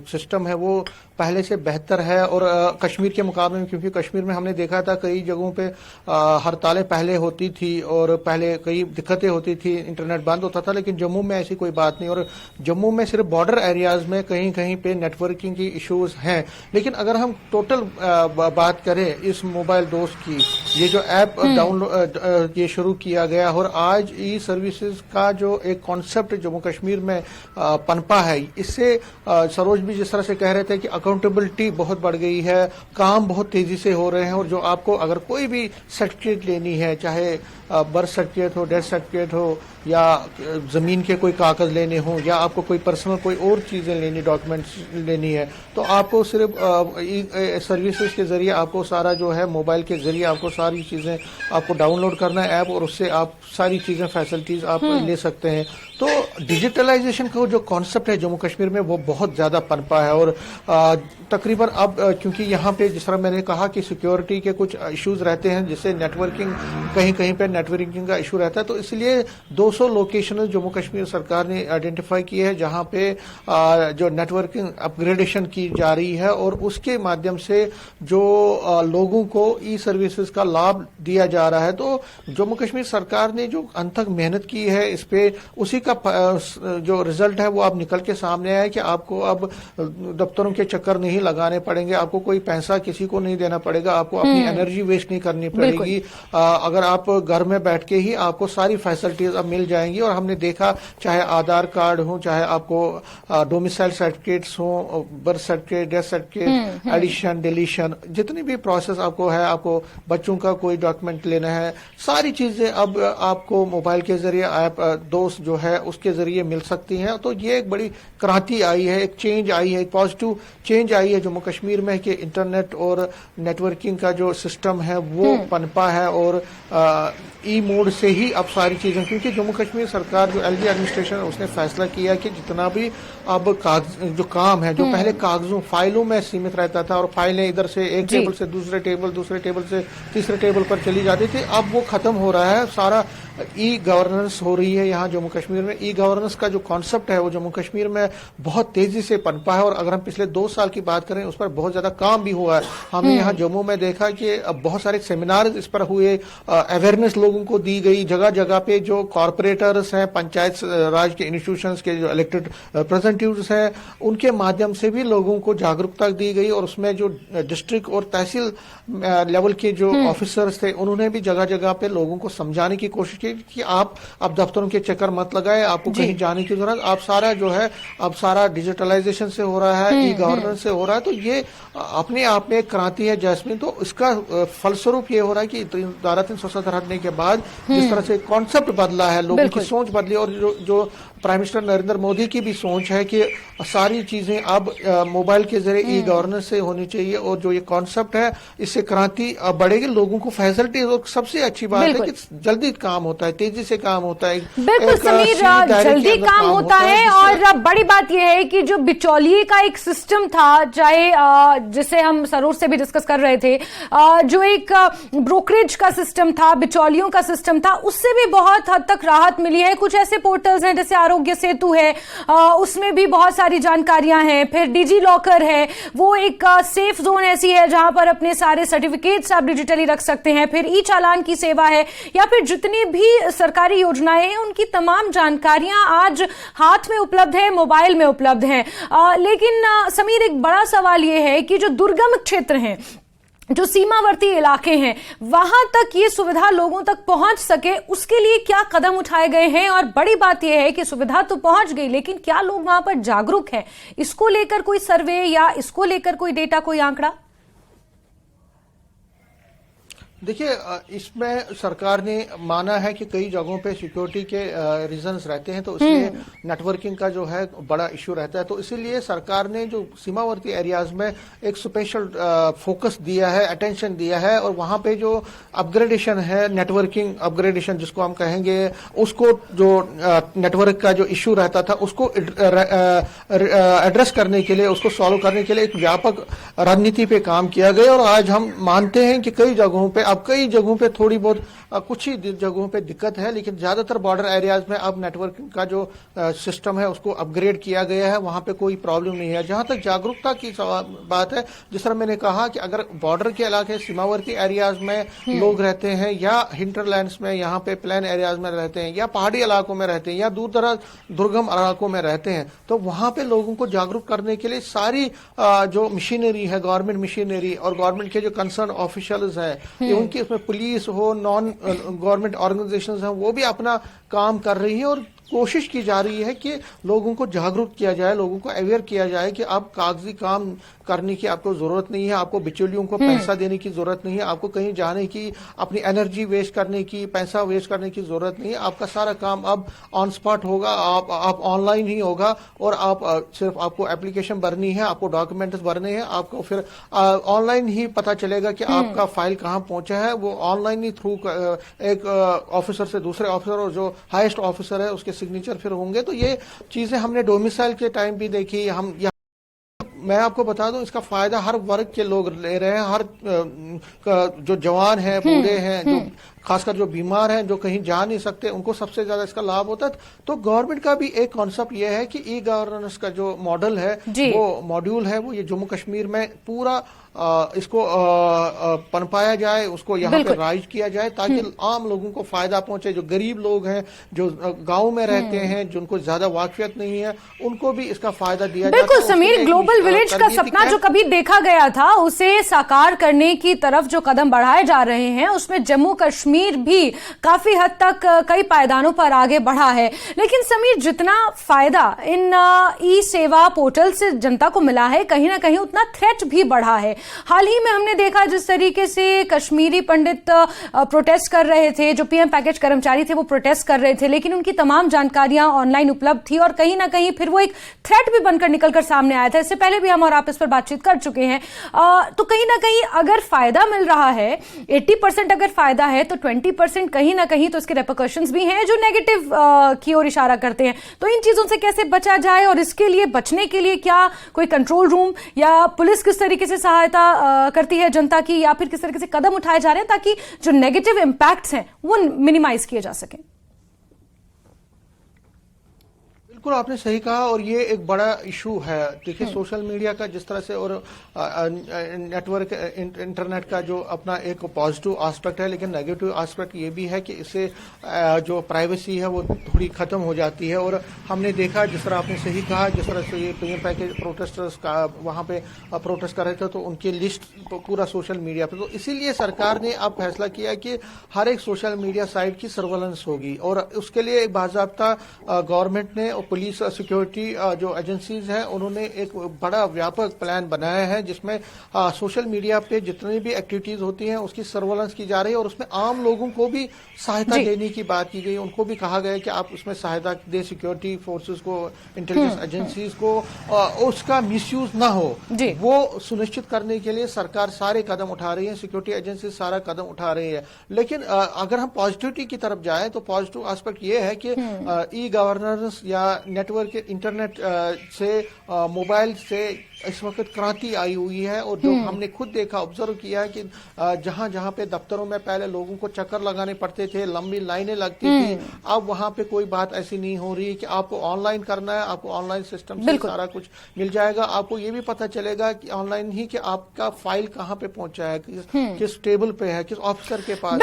सिस्टम है वो पहले से बेहतर है। और कश्मीर के मुकाबले में, क्योंकि कश्मीर में हमने देखा था कई जगहों पे हड़तालें पहले होती थी और पहले कई दिक्कतें होती थी, इंटरनेट बंद होता था, लेकिन जम्मू में ऐसी कोई बात नहीं। और जम्मू में सिर्फ बॉर्डर एरियाज में कहीं कहीं पे नेटवर्किंग की इश्यूज हैं। लेकिन अगर हम टोटल बात करें इस मोबाइल दोस्त की, ये जो ऐप डाउनलोड ये शुरू किया गया और आज ई सर्विसेज का जो एक कॉन्सेप्ट जम्मू कश्मीर में पनपा है, इससे सरोज भी जिस तरह से कह रहे थे कि अकाउंटेबिलिटी बहुत बढ़ गई है, काम बहुत तेजी से हो रहे हैं। और जो आपको अगर कोई भी सर्टिफिकेट लेनी है, चाहे बर्थ सर्टिफिकेट हो, डेथ सर्टिफिकेट हो, या जमीन के कोई कागज लेने हो, या आपको कोई पर्सनल कोई और चीजें लेनी, डॉक्यूमेंट्स लेनी है, तो आपको सिर्फ सर्विसेज के जरिए आपको सारा जो है मोबाइल के जरिए आपको सारी चीजें आपको डाउनलोड करना है ऐप, और उससे आप सारी चीजें फैसिलिटीज आप ले सकते हैं। तो डिजिटलाइजेशन का जो कॉन्सेप्ट है जम्मू कश्मीर में वो बहुत ज्यादा पनपा है। और तकरीबन अब क्योंकि यहाँ पे जिस तरह मैंने कहा कि सिक्योरिटी के कुछ इश्यूज रहते हैं, जिससे नेटवर्किंग कहीं कहीं पे नेटवर्किंग का इशू रहता है, तो इसलिए 200 लोकेशन जम्मू कश्मीर सरकार ने आइडेंटिफाई की है जहां पे जो नेटवर्किंग अपग्रेडेशन की जा रही है, और उसके माध्यम से जो लोगों को ई सर्विसेज का लाभ दिया जा रहा है। तो जम्मू कश्मीर सरकार ने जो अनथक मेहनत की है इस पे, उसी का जो रिजल्ट है वो अब निकल के सामने आया है कि आपको अब दफ्तरों के चक्कर नहीं लगाने पड़ेंगे, आपको कोई पैसा किसी को नहीं देना पड़ेगा, आपको अपनी एनर्जी वेस्ट नहीं करनी पड़ेगी। अगर आप घर में बैठ के ही आपको सारी फैसिलिटीज अब मिल जाएंगी। और हमने देखा, चाहे आधार कार्ड हो, चाहे आपको डोमिसाइल सर्टिफिकेट्स हो, birth certificate, death certificate, addition, deletion, जितनी भी प्रोसेस आपको है, आपको बच्चों का कोई डॉक्यूमेंट लेना है, सारी चीजें अब आपको मोबाइल के जरिए ऐप दोस्त जो है उसके जरिए मिल सकती हैं। तो ये एक बड़ी क्रांति आई है, एक चेंज आई है, एक पॉजिटिव चेंज आई है जम्मू कश्मीर में कि इंटरनेट और नेटवर्किंग का जो सिस्टम है वो पनपा है। और ई मोड से ही अब सारी चीजें, क्योंकि जम्मू कश्मीर सरकार जो एलजी एडमिनिस्ट्रेशन है उसने फैसला किया कि जितना भी अब जो काम है, जो पहले कागजों फाइलों में सीमित रहता था और फाइलें इधर से एक टेबल से दूसरे टेबल से तीसरे टेबल पर चली जाती थी, अब वो खत्म हो रहा है। सारा ई गवर्नेंस हो रही है यहाँ जम्मू कश्मीर में। ई गवर्नेंस का जो कॉन्सेप्ट है वो जम्मू कश्मीर में बहुत तेजी से पनपा है। और अगर हम पिछले 2 साल की बात करें, उस पर बहुत ज्यादा काम भी हुआ है। हमने यहाँ जम्मू में देखा कि बहुत सारे सेमिनार इस पर हुए, अवेयरनेस लोगों को दी गई, जगह जगह पे जो कॉर्पोरेटर्स हैं, पंचायत राज के इंस्टीट्यूशंस के जो इलेक्टेड रिप्रेजेंटेटिव्स हैं, उनके माध्यम से भी लोगों को जागरूकता दी गई। और उसमें जो डिस्ट्रिक्ट और तहसील लेवल के जो ऑफिसर्स थे, उन्होंने भी जगह जगह पे लोगों को समझाने की कोशिश कि आप अब दफ्तरों के चक्कर मत लगाए, आपको कहीं जाने की जरूरत, आप सारा जो है अब सारा डिजिटलाइजेशन से हो रहा है, ई गवर्नेंस से हो रहा है। तो ये अपने आप में एक क्रांति है जैस्मिन। तो इसका फलस्वरूप ये हो रहा है कि धारा 370 हटने के बाद जिस तरह से कॉन्सेप्ट बदला है, लोगों की सोच बदली, और जो प्राइम मिनिस्टर नरेंद्र मोदी की भी सोच है कि सारी चीजें अब मोबाइल के जरिए ई गवर्नेंस से होनी चाहिए। और जो ये कॉन्सेप्ट है, इससे क्रांति बढ़ेगी, लोगों को फैसिलिटी। और सबसे अच्छी बात है कि जल्दी काम होता है, तेजी से काम होता है। बिल्कुल समीर, जल्दी काम होता है। और बड़ी बात यह है कि जो बिचौलिए का एक सिस्टम था, चाहे जिसे हम सरोज से भी डिस्कस कर रहे थे, जो एक ब्रोकरेज का सिस्टम था, बिचौलियों का सिस्टम था, उससे भी बहुत हद तक राहत मिली है। कुछ ऐसे पोर्टल्स हैं जैसे आरोग्य सेतु है, उसमें भी बहुत सारी जानकारियां हैं। फिर डिजी लॉकर है, वो एक सेफ जोन ऐसी है जहां पर अपने सारे सर्टिफिकेट्स आप डिजिटली रख सकते हैं। फिर ई चालान की सेवा है, या फिर जितनी भी सरकारी योजनाएं हैं उनकी तमाम जानकारियां आज हाथ में उपलब्ध है, मोबाइल में उपलब्ध है। लेकिन समीर, एक बड़ा सवाल यह है कि जो दुर्गम क्षेत्र हैं, जो सीमावर्ती इलाके हैं, वहां तक ये सुविधा लोगों तक पहुंच सके, उसके लिए क्या कदम उठाए गए हैं? और बड़ी बात यह है कि सुविधा तो पहुंच गई, लेकिन क्या लोग वहां पर जागरूक हैं? इसको लेकर कोई सर्वे या इसको लेकर कोई डेटा, कोई आंकड़ा? देखिए, इसमें सरकार ने माना है कि कई जगहों पे सिक्योरिटी के रीजंस रहते हैं, तो इसलिए नेटवर्किंग का जो है बड़ा इश्यू रहता है। तो इसीलिए सरकार ने जो सीमावर्ती एरियाज में एक स्पेशल फोकस दिया है, अटेंशन दिया है, और वहां पे जो अपग्रेडेशन है, नेटवर्किंग अपग्रेडेशन जिसको हम कहेंगे, उसको जो नेटवर्क का जो इश्यू रहता था उसको एड्रेस करने के लिए, उसको सॉल्व करने के लिए एक व्यापक रणनीति पे काम किया गया। और आज हम मानते हैं कि कई जगहों पे, अब कई जगहों पे थोड़ी बहुत कुछ ही जगहों पे दिक्कत है, लेकिन ज्यादातर बॉर्डर एरियाज में अब नेटवर्किंग का जो सिस्टम है उसको अपग्रेड किया गया है, वहां पे कोई प्रॉब्लम नहीं है। जहां तक जागरूकता की बात है, जिस तरह मैंने कहा कि अगर बॉर्डर के इलाके, सीमावर्ती एरियाज में लोग रहते हैं, या हिंटरलैंड्स में, यहाँ पे प्लेन एरियाज में रहते हैं, या पहाड़ी इलाकों में रहते हैं, या दूर दराज दुर्गम इलाकों में रहते हैं, तो वहां पे लोगों को जागरूक करने के लिए सारी जो मशीनरी है, गवर्नमेंट मशीनरी और गवर्नमेंट के जो कंसर्न ऑफिशियल्स है, उनकी, उसमें पुलिस हो, नॉन गवर्नमेंट ऑर्गेनाइजेशंस हैं, वो भी अपना काम कर रही है। और कोशिश की जा रही है कि लोगों को जागरूक किया जाए, लोगों को अवेयर किया जाए कि आप कागजी काम करने की आपको जरूरत नहीं है, आपको बिचौलियों को पैसा देने की जरूरत नहीं है, आपको कहीं जाने की, अपनी एनर्जी वेस्ट करने की, पैसा वेस्ट करने की जरूरत नहीं है। आपका सारा काम अब ऑन स्पॉट होगा, आप ऑनलाइन ही होगा, और आप सिर्फ आपको एप्लीकेशन भरनी है, आपको डॉक्यूमेंट्स भरने हैं, आपको फिर ऑनलाइन ही पता चलेगा कि आपका फाइल कहाँ पहुंचा है। वो ऑनलाइन ही थ्रू एक ऑफिसर से दूसरे ऑफिसर, और जो हाईएस्ट ऑफिसर है उसके सिग्नेचर फिर होंगे। तो ये चीजें हमने डोमिसाइल के टाइम भी देखी। मैं आपको बता दूं, इसका फायदा हर वर्ग के लोग ले रहे हैं, हर जो जवान है, बूढ़े हैं, जो खासकर जो बीमार हैं, जो कहीं जा नहीं सकते, उनको सबसे ज्यादा इसका लाभ होता है। तो गवर्नमेंट का भी एक कॉन्सेप्ट ये है कि ई गवर्नेंस का जो मॉडल है, वो मॉड्यूल है, वो ये जम्मू कश्मीर में पूरा इसको पनपाया जाए, उसको यहाँ पे राइज किया जाए, ताकि आम लोगों को फायदा पहुंचे। जो गरीब लोग हैं, जो गांव में रहते हैं, जिनको ज्यादा वाकिफियत नहीं है, उनको भी इसका फायदा दिया जाए। बिल्कुल समीर, ग्लोबल विलेज का सपना जो कभी देखा गया था, उसे साकार करने की तरफ जो कदम बढ़ाए जा रहे हैं, उसमें जम्मू कश्मीर भी काफी हद तक कई पायदानों पर आगे बढ़ा है। लेकिन समीर, जितना फायदा इन ई सेवा पोर्टल से जनता को मिला है, कहीं ना कहीं उतना थ्रेट भी बढ़ा है। हाल ही में हमने देखा जिस तरीके से कश्मीरी पंडित प्रोटेस्ट कर रहे थे, जो पीएम पैकेज कर्मचारी थे वो प्रोटेस्ट कर रहे थे, लेकिन उनकी तमाम जानकारियां ऑनलाइन उपलब्ध थी, और कहीं ना कहीं फिर वो एक थ्रेट भी बनकर निकलकर सामने आया था। इससे पहले भी हम और आप इस पर बातचीत कर चुके हैं। तो कहीं ना कहीं अगर फायदा मिल रहा है, 80% अगर फायदा है, तो 20% कहीं ना कहीं तो इसके रेपरकशंस भी हैं जो नेगेटिव की ओर इशारा करते हैं। तो इन चीजों से कैसे बचा जाए, और इसके लिए बचने के लिए क्या कोई कंट्रोल रूम या पुलिस किस तरीके से सहायता करती है जनता की, या फिर किस तरीके से कदम उठाए जा रहे हैं ताकि जो नेगेटिव इंपैक्ट्स हैं वो मिनिमाइज किए जा सकें? बिल्कुल आपने सही कहा, और ये एक बड़ा इशू है। देखिए, सोशल मीडिया का जिस तरह से, और नेटवर्क इंटरनेट का जो अपना एक पॉजिटिव एस्पेक्ट है, लेकिन नेगेटिव एस्पेक्ट ये भी है कि इससे जो प्राइवेसी है वो थोड़ी खत्म हो जाती है। और हमने देखा, जिस तरह आपने सही कहा, जिस तरह से ये पीएम पैकेज प्रोटेस्टर्स का वहां पे प्रोटेस्ट कर रहे थे, तो उनकी लिस्ट पूरा सोशल मीडिया पे, तो इसीलिए सरकार ने अब फैसला किया कि हर एक सोशल मीडिया साइट की सर्वेलेंस होगी, और उसके लिए एक बाकायदा गवर्नमेंट ने, पुलिस, सिक्योरिटी जो एजेंसीज हैं, उन्होंने एक बड़ा व्यापक प्लान बनाया है, जिसमें सोशल मीडिया पे जितनी भी एक्टिविटीज होती हैं उसकी सर्वेलेंस की जा रही है, और उसमें आम लोगों को भी सहायता देने की बात की गई। उनको भी कहा गया कि आप उसमें सहायता दे, सिक्योरिटी फोर्सेस को, इंटेलिजेंस एजेंसीज को, उसका मिसयूज ना हो, वो सुनिश्चित करने के लिए सरकार सारे कदम उठा रही है, सिक्योरिटी एजेंसी सारा कदम उठा रही है। लेकिन अगर हम पॉजिटिविटी की तरफ जाएं, तो पॉजिटिव एस्पेक्ट ये है कि ई गवर्नेंस या नेटवर्क इंटरनेट से मोबाइल से इस वक्त क्रांति आई हुई है। और जो हमने खुद देखा, ऑब्जर्व किया है कि जहां जहां पे दफ्तरों में पहले लोगों को चक्कर लगाने पड़ते थे, लंबी लाइनें लगती थी, अब वहां पे कोई बात ऐसी नहीं हो रही कि आपको ऑनलाइन करना है, आपको ऑनलाइन सिस्टम से सारा कुछ मिल जाएगा। आपको ये भी पता चलेगा कि ऑनलाइन ही कि आपका फाइल कहां पे पहुंचा है, किस टेबल पे है, किस ऑफिसर के पास।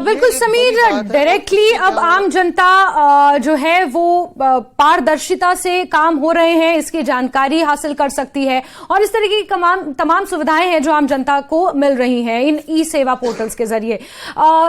बिल्कुल समीर, डायरेक्टली अब आम जनता जो है वो पारदर्शिता से काम हो रहे हैं, इसकी जानकारी हासिल कर सकती है और इस तरह की तमाम सुविधाएं हैं जो आम जनता को मिल रही हैं इन ई सेवा पोर्टल्स के जरिए।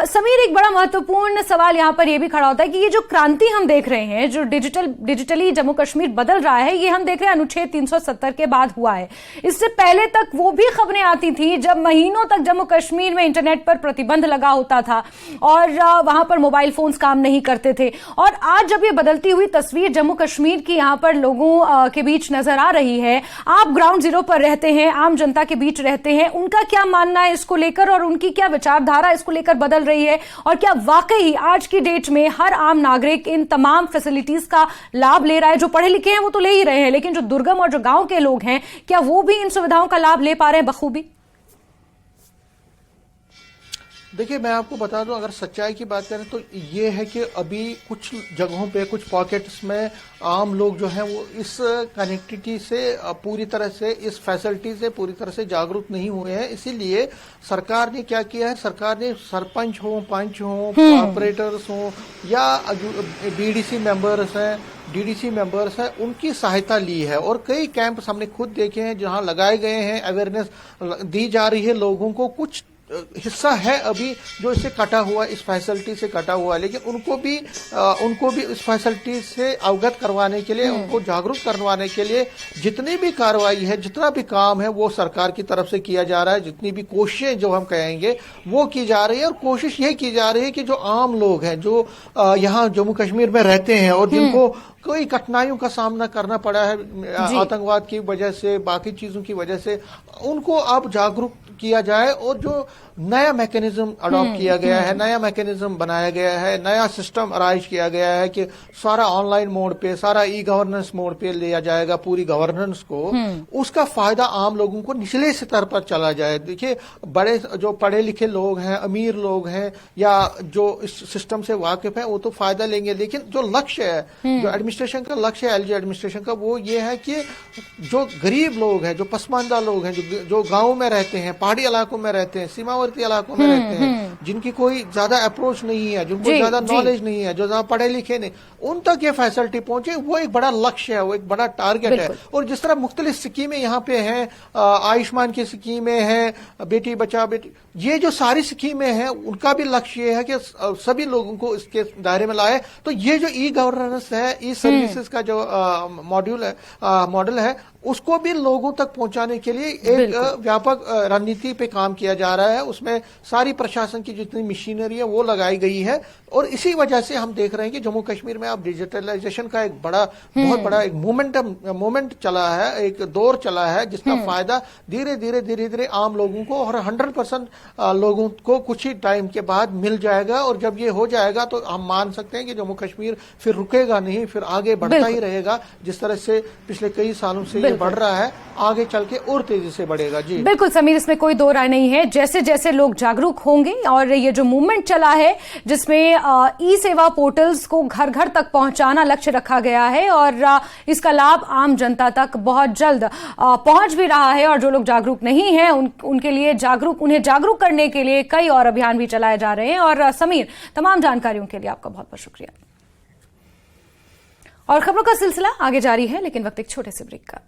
समीर, एक बड़ा महत्वपूर्ण सवाल यहां पर यह भी खड़ा होता है कि ये जो क्रांति हम देख रहे हैं, जो डिजिटली जम्मू कश्मीर बदल रहा है, ये हम देख रहे हैं अनुच्छेद 370 के बाद हुआ है। इससे पहले तक वो भी खबरें आती थी जब महीनों तक जम्मू कश्मीर में इंटरनेट पर प्रतिबंध लगा होता था और वहां पर मोबाइल फोन्स काम नहीं करते थे। और आज जब ये बदलती हुई तस्वीर जम्मू कश्मीर की यहां पर लोगों के बीच नजर आ रही है, आप ग्राउंड जीरो पर रहते हैं, आम जनता के बीच रहते हैं, उनका क्या मानना है इसको लेकर और उनकी क्या विचारधारा इसको लेकर बदल रही है? और क्या वाकई आज की डेट में हर आम नागरिक इन तमाम फैसिलिटीज का लाभ ले रहा है? जो पढ़े लिखे हैं वो तो ले ही रहे हैं, लेकिन जो दुर्गम और जो गांव के लोग हैं, क्या वो भी इन सुविधाओं का लाभ ले पा रहे हैं बखूबी? देखिए, मैं आपको बता दूं, अगर सच्चाई की बात करें तो ये है कि अभी कुछ जगहों पे, कुछ पॉकेट्स में आम लोग जो हैं वो इस कनेक्टिविटी से पूरी तरह से, इस फैसिलिटी से पूरी तरह से जागरूक नहीं हुए हैं। इसीलिए सरकार ने क्या किया है, सरकार ने सरपंच हो, पंच हो, ऑपरेटर्स हो या बीडीसी मेंबर्स हैं, डीडीसी मेंबर्स हैं, उनकी सहायता ली है और कई कैंप्स हमने खुद देखे हैं जहां लगाए गए हैं, अवेयरनेस दी जा रही है लोगों को। कुछ हिस्सा है अभी जो इससे कटा हुआ, इस फैसिलिटी से कटा हुआ है, लेकिन उनको भी इस फैसिलिटी से अवगत करवाने के लिए, उनको जागरूक करवाने के लिए जितनी भी कार्रवाई है, जितना भी काम है वो सरकार की तरफ से किया जा रहा है। जितनी भी कोशिशें जो हम कहेंगे वो की जा रही है और कोशिश यही की जा रही है कि जो आम लोग हैं, जो यहाँ जम्मू कश्मीर में रहते हैं और जिनको कोई कठिनाइयों का सामना करना पड़ा है आतंकवाद की वजह से, बाकी चीजों की वजह से, उनको अब जागरूक किया जाए और जो नया मैकेनिज्म अडॉप्ट किया गया है, नया मैकेनिज्म बनाया गया है, नया सिस्टम अराइज किया गया है कि सारा ऑनलाइन मोड पे, सारा ई गवर्नेंस मोड पे लिया जाएगा पूरी गवर्नेंस को, उसका फायदा आम लोगों को निचले स्तर पर चला जाए। देखिए, बड़े जो पढ़े लिखे लोग हैं, अमीर लोग हैं या जो इस सिस्टम से वाकिफ है वो तो फायदा लेंगे, लेकिन जो लक्ष्य है, जो एडमिनिस्ट्रेशन का लक्ष्य है, एलजी एडमिनिस्ट्रेशन का, वो ये है कि जो गरीब लोग हैं, जो पसमानदा लोग हैं, जो गाँव में रहते हैं, पहाड़ी इलाकों में रहते हैं, सीमावर्ती इलाकों में रहते हैं, जिनकी कोई ज्यादा अप्रोच नहीं है, जिनको ज्यादा नॉलेज नहीं है, जो ज्यादा पढ़े लिखे नहीं, उन तक ये फैसिलिटी पहुंचे, वो एक बड़ा लक्ष्य है, वो एक बड़ा टारगेट है। और जिस तरह मुख्तलिफ स्कीमें यहाँ पे हैं, आयुष्मान की स्कीमें हैं, बेटी बचाओ बेटी, ये जो सारी स्कीमें हैं उनका भी लक्ष्य है कि सभी लोगों को इसके दायरे में लाए। तो ये जो ई गवर्नेंस है, ई सर्विसेज का जो मॉडल है, उसको भी लोगों तक पहुंचाने के लिए एक व्यापक रणनीति पे काम किया जा रहा है। उसमें सारी प्रशासन की जितनी मशीनरी है वो लगाई गई है और इसी वजह से हम देख रहे हैं कि जम्मू कश्मीर में अब डिजिटलाइजेशन का एक बहुत बड़ा एक मोमेंट चला है, एक दौर चला है, जिसका फायदा धीरे धीरे आम लोगों को और 100% लोगों को कुछ ही टाइम के बाद मिल जाएगा। और जब ये हो जाएगा तो हम मान सकते हैं कि जम्मू कश्मीर फिर रुकेगा नहीं, फिर आगे बढ़ता ही रहेगा। जिस तरह से पिछले कई सालों से बढ़ रहा है, आगे चल के और तेजी से बढ़ेगा। जी बिल्कुल समीर, इसमें कोई दो राय नहीं है। जैसे जैसे लोग जागरूक होंगे और ये जो मूवमेंट चला है जिसमें ई सेवा पोर्टल्स को घर घर तक पहुंचाना लक्ष्य रखा गया है और इसका लाभ आम जनता तक बहुत जल्द पहुंच भी रहा है और जो लोग जागरूक नहीं हैं उनके लिए उन्हें जागरूक करने के लिए कई और अभियान भी चलाए जा रहे हैं। और समीर, तमाम जानकारियों के लिए आपका बहुत बहुत शुक्रिया। और खबरों का सिलसिला आगे जारी है, लेकिन वक्त एक छोटे से ब्रेक का।